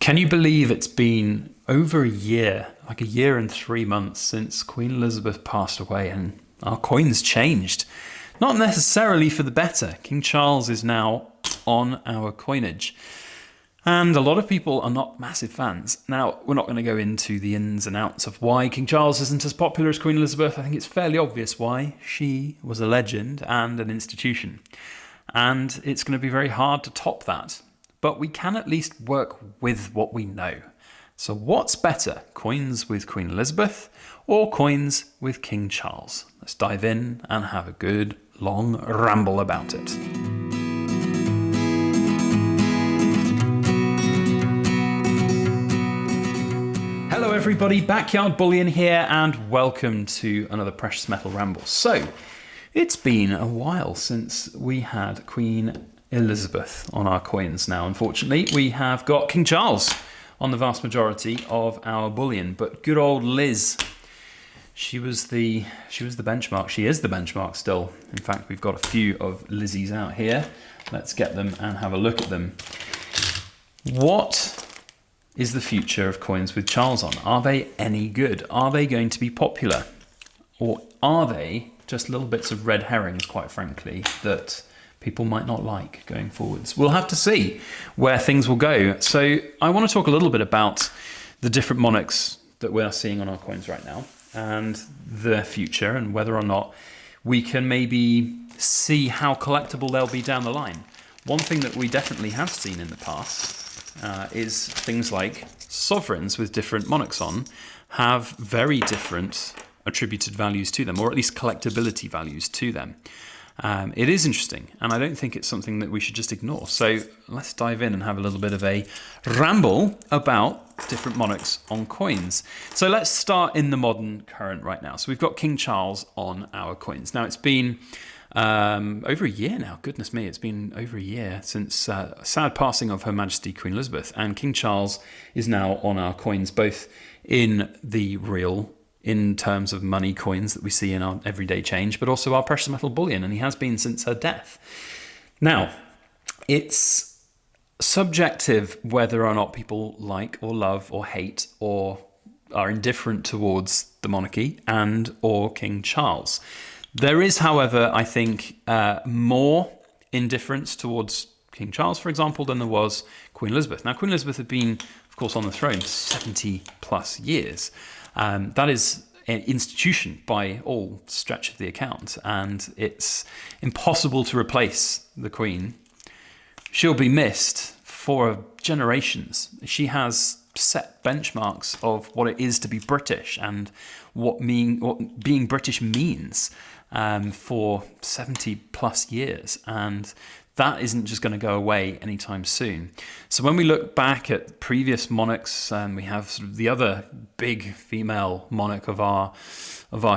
Can you believe it's been over a year, like a year and 3 months since Queen Elizabeth passed away and our coins changed? Not necessarily for the better. King Charles is now on our coinage. And a lot of people are not massive fans. Now, we're not going to go into the ins and outs of why King Charles isn't as popular as Queen Elizabeth. I think it's fairly obvious why. She was a legend and an institution. And it's going to be very hard to top that. But we can at least work with what we know. So what's better, coins with Queen Elizabeth or coins with King Charles? Let's dive in and have a good long ramble about it. Hello everybody, Backyard Bullion here, and welcome to another Precious Metal Ramble. So, it's been a while since we had Queen Elizabeth on our coins. Now, unfortunately, we have got King Charles on the vast majority of our bullion, but good old Liz, she was the benchmark. She is the benchmark still. In fact, we've got a few of Lizzies out here. Let's get them and have a look at them. What is the future of coins with Charles on? Are they any good? Are they going to be popular? Or are they just little bits of red herrings, quite frankly, that people might not like going forwards? We'll have to see where things will go. So I want to talk a little bit about the different monarchs that we're seeing on our coins right now and their future and whether or not we can maybe see how collectible they'll be down the line. One thing that we definitely have seen in the past is things like sovereigns with different monarchs on have very different attributed values to them, or at least collectability values to them. It is interesting, and I don't think it's something that we should just ignore. So let's dive in and have a little bit of a ramble about different monarchs on coins. So let's start in the modern current right now. So we've got King Charles on our coins. Now it's been over a year now. Goodness me, it's been over a year since sad passing of Her Majesty Queen Elizabeth, and King Charles is now on our coins, both in the real, in terms of money coins that we see in our everyday change, but also our precious metal bullion, and he has been since her death. Now, it's subjective whether or not people like or love or hate or are indifferent towards the monarchy and or King Charles. There is, however, I think, more indifference towards King Charles, for example, than there was Queen Elizabeth. Now, Queen Elizabeth had been, of course, on the throne 70 plus years. That is an institution by all stretch of the account, and it's impossible to replace the Queen. She'll be missed for generations. She has set benchmarks of what it is to be British and what being British means for 70 plus years, and that isn't just going to go away anytime soon. So when we look back at previous monarchs, we have sort of the other big female monarch of our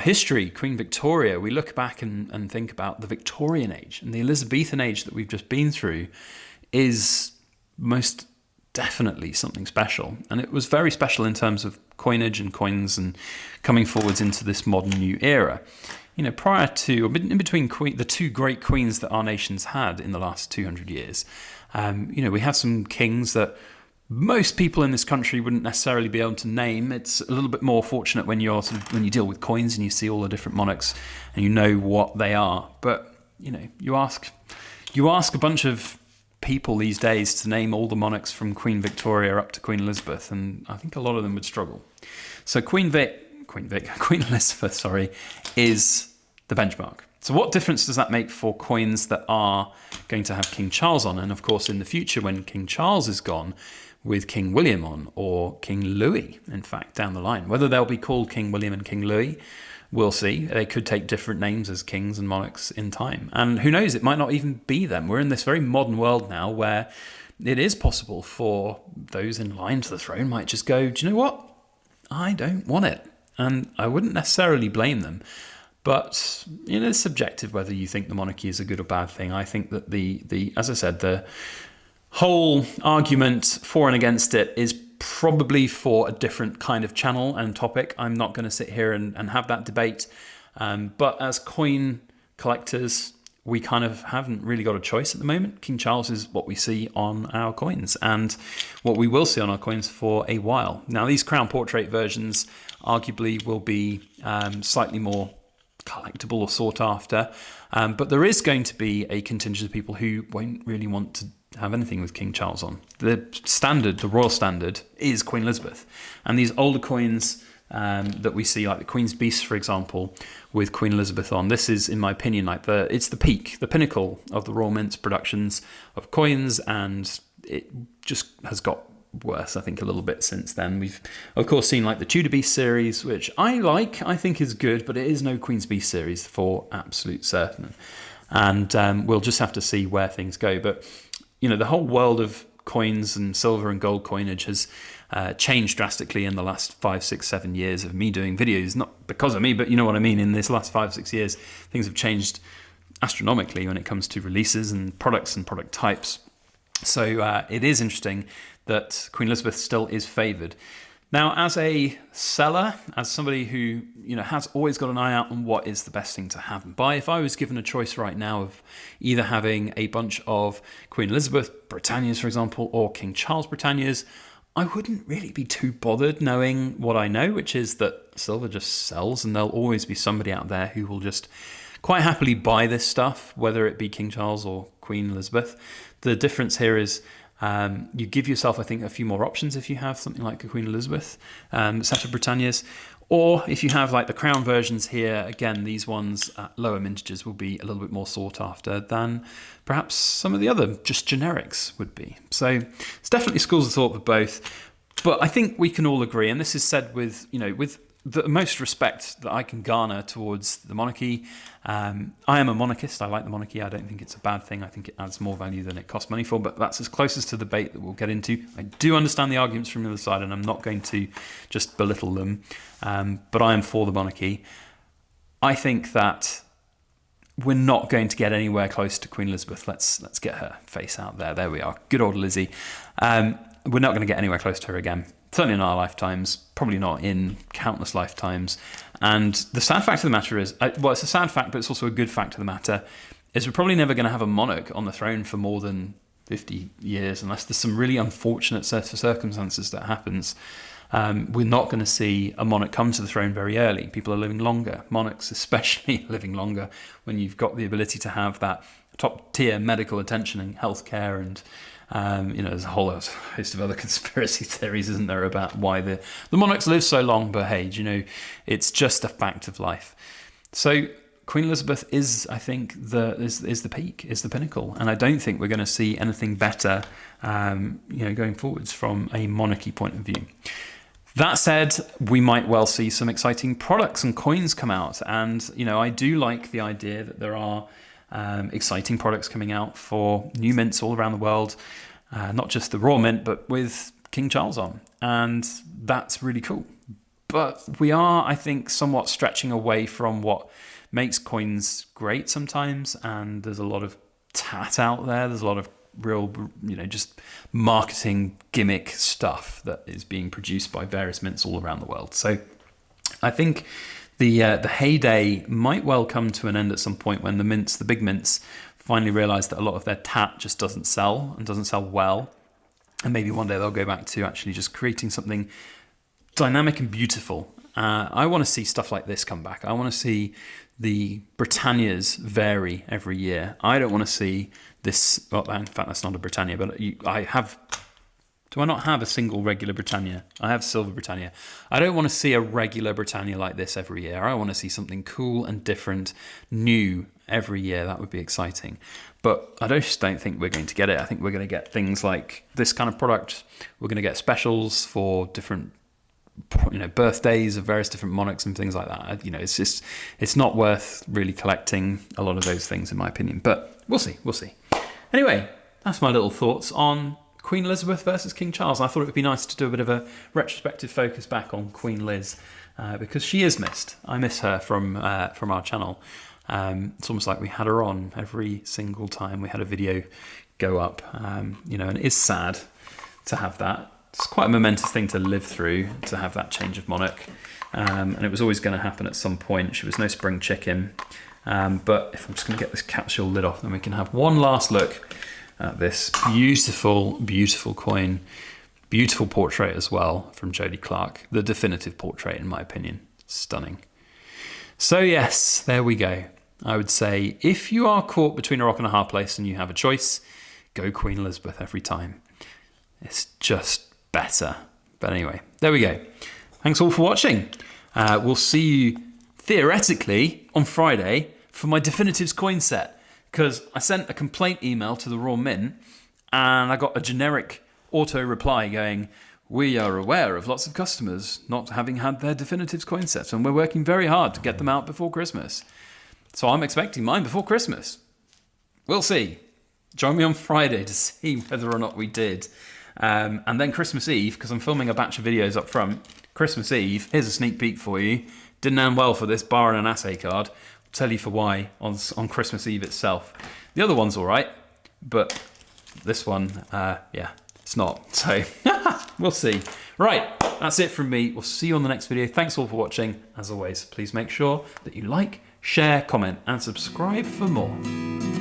history, Queen Victoria. We look back and think about the Victorian age, and the Elizabethan age that we've just been through is most definitely something special. And it was very special in terms of coinage and coins and coming forwards into this modern new era. You know, prior to, or in between the two great queens that our nation's had in the last 200 years, we have some kings that most people in this country wouldn't necessarily be able to name. It's a little bit more fortunate when you deal with coins and you see all the different monarchs and you know what they are. But you ask a bunch of people these days to name all the monarchs from Queen Victoria up to Queen Elizabeth, and I think a lot of them would struggle. So Queen Elizabeth, is the benchmark. So what difference does that make for coins that are going to have King Charles on? And of course, in the future, when King Charles is gone, with King William on, or King Louis, in fact, down the line. Whether they'll be called King William and King Louis, we'll see. They could take different names as kings and monarchs in time. And who knows, it might not even be them. We're in this very modern world now where it is possible for those in line to the throne might just go, do you know what? I don't want it. And I wouldn't necessarily blame them. But it's subjective whether you think the monarchy is a good or bad thing. I think that as I said, the whole argument for and against it is probably for a different kind of channel and topic. I'm not going to sit here and have that debate. But as coin collectors, we kind of haven't really got a choice at the moment. King Charles is what we see on our coins and what we will see on our coins for a while. Now, these crown portrait versions arguably will be slightly more collectible or sought after, but there is going to be a contingent of people who won't really want to have anything with King Charles on. The standard, the royal standard, is Queen Elizabeth, and these older coins that we see, like the Queen's Beast, for example, with Queen Elizabeth on. This is, in my opinion, like it's the peak, the pinnacle of the Royal Mint's productions of coins, and it just has got worse, I think, a little bit since then. We've, of course, seen like the Tudor Beast series, which I think is good, but it is no Queen's Beast series for absolute certain. And we'll just have to see where things go. But, you know, the whole world of coins and silver and gold coinage has changed drastically in the last 5, 6, 7 years of me doing videos. Not because of me, but you know what I mean. In this last 5, 6 years, things have changed astronomically when it comes to releases and products and product types. So it is interesting that Queen Elizabeth still is favoured. Now, as a seller, as somebody who, you know, has always got an eye out on what is the best thing to have and buy, if I was given a choice right now of either having a bunch of Queen Elizabeth Britannias, for example, or King Charles Britannias, I wouldn't really be too bothered, knowing what I know, which is that silver just sells, and there'll always be somebody out there who will just quite happily buy this stuff, whether it be King Charles or Queen Elizabeth. The difference here is you give yourself, I think, a few more options if you have something like a Queen Elizabeth set of Britannias. Or if you have like the crown versions here, again, these ones at lower mintages will be a little bit more sought after than perhaps some of the other just generics would be. So it's definitely schools of thought for both. But I think we can all agree, and this is said with, you know, with the most respect that I can garner towards the monarchy. I am a monarchist. I like the monarchy. I don't think it's a bad thing. I think it adds more value than it costs money for, but that's as close as to the debate that we'll get into. I do understand the arguments from the other side, and I'm not going to just belittle them, but I am for the monarchy. I think that we're not going to get anywhere close to Queen Elizabeth. Let's get her face out there. There we are. Good old Lizzie. We're not going to get anywhere close to her again. Certainly in our lifetimes, probably not in countless lifetimes. And the sad fact of the matter is, well, it's a sad fact, but it's also a good fact of the matter, is we're probably never going to have a monarch on the throne for more than 50 years, unless there's some really unfortunate set of circumstances that happens. We're not going to see a monarch come to the throne very early. People are living longer. Monarchs especially living longer when you've got the ability to have that top tier medical attention and healthcare, and you know, there's a whole host of other conspiracy theories, isn't there, about why the monarchs live so long. But hey, you know, it's just a fact of life. So Queen Elizabeth is, I think, is the peak, is the pinnacle, and I don't think we're going to see anything better, you know, going forwards from a monarchy point of view. That said, we might well see some exciting products and coins come out, and you know, I do like the idea that there are exciting products coming out for new mints all around the world, not just the Royal Mint, but with King Charles on, and that's really cool. But we are, I think, somewhat stretching away from what makes coins great sometimes, and there's a lot of tat out there. There's a lot of real, you know, just marketing gimmick stuff that is being produced by various mints all around the world. So I think the heyday might well come to an end at some point when the big mints, finally realise that a lot of their tat just doesn't sell and doesn't sell well. And maybe one day they'll go back to actually just creating something dynamic and beautiful. I want to see stuff like this come back. I want to see the Britannias vary every year. I don't want to see this. Well, in fact, that's not a Britannia, but I have. Do I not have a single regular Britannia? I have Silver Britannia. I don't want to see a regular Britannia like this every year. I want to see something cool and different, new every year. That would be exciting. But I just don't think we're going to get it. I think we're going to get things like this kind of product. We're going to get specials for different, you know, birthdays of various different monarchs and things like that. You know, it's not worth really collecting a lot of those things, in my opinion. But we'll see. Anyway, that's my little thoughts on Queen Elizabeth versus King Charles. I thought it would be nice to do a bit of a retrospective focus back on Queen Liz, because she is missed. I miss her from our channel. It's almost like we had her on every single time we had a video go up. You know, and it is sad to have that. It's quite a momentous thing to live through, to have that change of monarch. And it was always going to happen at some point. She was no spring chicken. But if I'm just going to get this capsule lid off, then we can have one last look at this beautiful, beautiful coin. Beautiful portrait as well from Jody Clark. The definitive portrait, in my opinion. Stunning. So yes, there we go. I would say if you are caught between a rock and a hard place and you have a choice, go Queen Elizabeth every time. It's just better. But anyway, there we go. Thanks all for watching. We'll see you theoretically on Friday for my definitives coin set, because I sent a complaint email to the Royal Mint and I got a generic auto reply going, we are aware of lots of customers not having had their definitives coin sets and we're working very hard to get them out before Christmas. So I'm expecting mine before Christmas. We'll see. Join me on Friday to see whether or not we did. And then Christmas Eve, because I'm filming a batch of videos up front. Christmas Eve, here's a sneak peek for you. Didn't end well for this bar and an assay card. I'll tell you for why on Christmas Eve itself. The other one's all right, but this one, yeah, it's not. So we'll see. Right, that's it from me. We'll see you on the next video. Thanks all for watching. As always, please make sure that you like, share, comment, and subscribe for more.